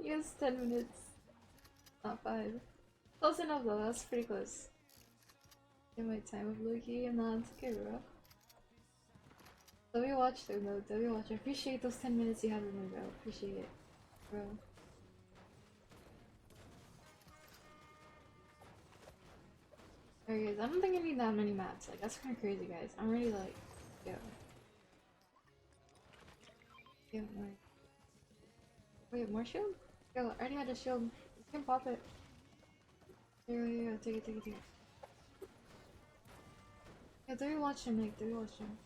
Yes, 10 minutes. Not 5. Close enough though, that's pretty close. In my time of Loki, I'm not okay, bro. W watch though, no, W watch. I appreciate those 10 minutes you had with me, bro. Appreciate it, bro. Alright, guys, I don't think I need that many mats. Like, that's kind of crazy, guys. I'm already like, yo. Yo, more. Wait, more shield? Yo, I already had a shield. You can pop it. Yo, take it, take it, take it. Yeah, W watch him, Nick. W watch him.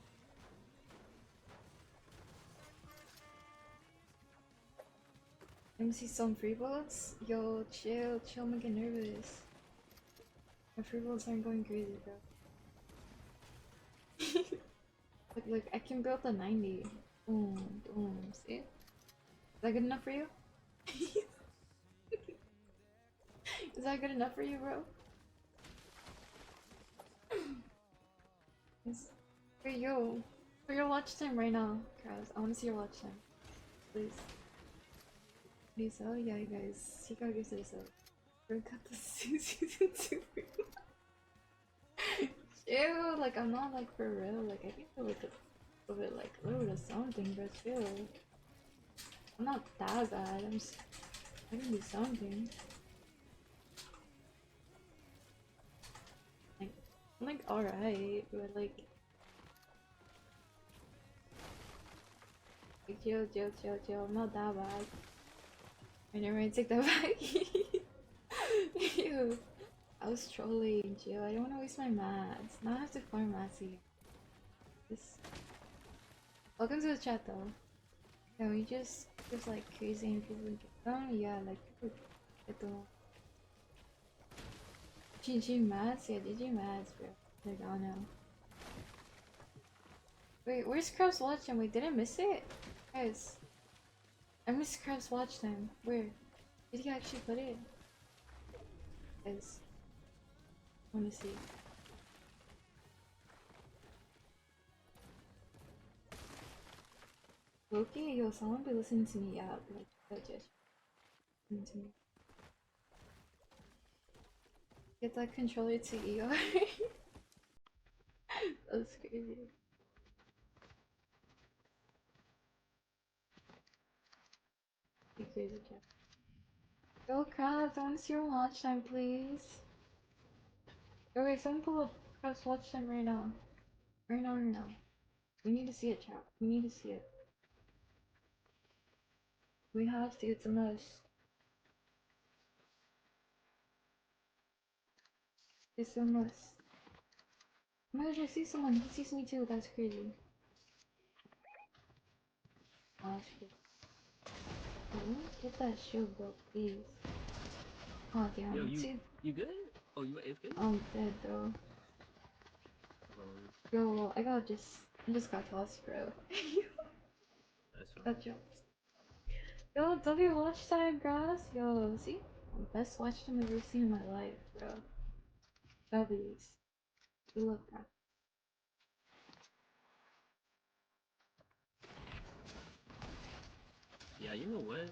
Let me see some free bullets. Yo, chill, chill, I'm getting nervous. My free bullets aren't going crazy, bro. Look, I can build a 90. Boom, boom, see? Is that good enough for you? Is that good enough for you, bro? Yes. Hey, yo. For your watch time right now, Kraz. I wanna see your watch time. Please. Please, oh yeah, guys. Chicago says so. We're cut the season 2. Ew, like, I'm not like for real. Like, I can do like a bit like a little bit of something, but still. I'm not that bad. I can do something. Like, I'm like alright, but like. Chill, chill, chill, chill. I'm not that bad. I never mind, take that back. Ew. I was trolling, chill. I don't want to waste my mats. Now I have to farm mats again. This. Welcome to the chat though. Can we just like crazy and people get them? Yeah, like people get them. GG mats? Yeah, GG mats, bro. They're gone now. Wait, where's Krabs watch time? Wait, did I miss it? Guys, I missed Krabs watch time. Where? Did he actually put it? Guys, I wanna see. Loki, yo, someone be listening to me out. Like, don't just listen to me. Get that controller to ER. That's crazy. You crazy cat. Go Krabs, I wanna see your watch time, please. Oh wait, someone pull up Krabs watch time right now. Right now, right now. We need to see it, chat. We need to see it. We have to, it's a must. It's a must. Oh my gosh, I see someone. He sees me too. That's crazy. Oh, that's crazy. Oh, get that shield, bro, please. Oh, damn. Yo, See, you good? Oh, you AFK? I'm dead, bro. Yo, I just got tossed, bro. That's fine. Got jumped. Yo, W watch time, grass. Yo, see? Best watch time I've ever seen in my life, bro. W's. Good luck, bro. Yeah, you know what?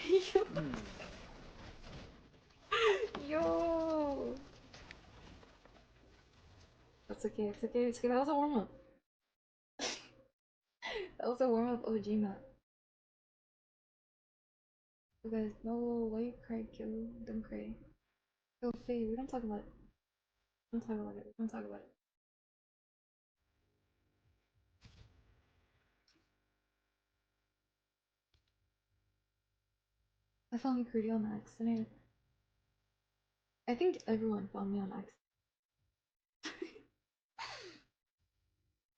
Yo. Hmm. Yo. That's okay, it's okay, it's okay. That was a warm up. That was a warm up OG map. You guys, no, why you cry, kill? Don't cry. Yo, Faye, we don't talk about it. Don't talk about it. Don't talk about it. I found Crudy on accident. I think everyone found me on accident.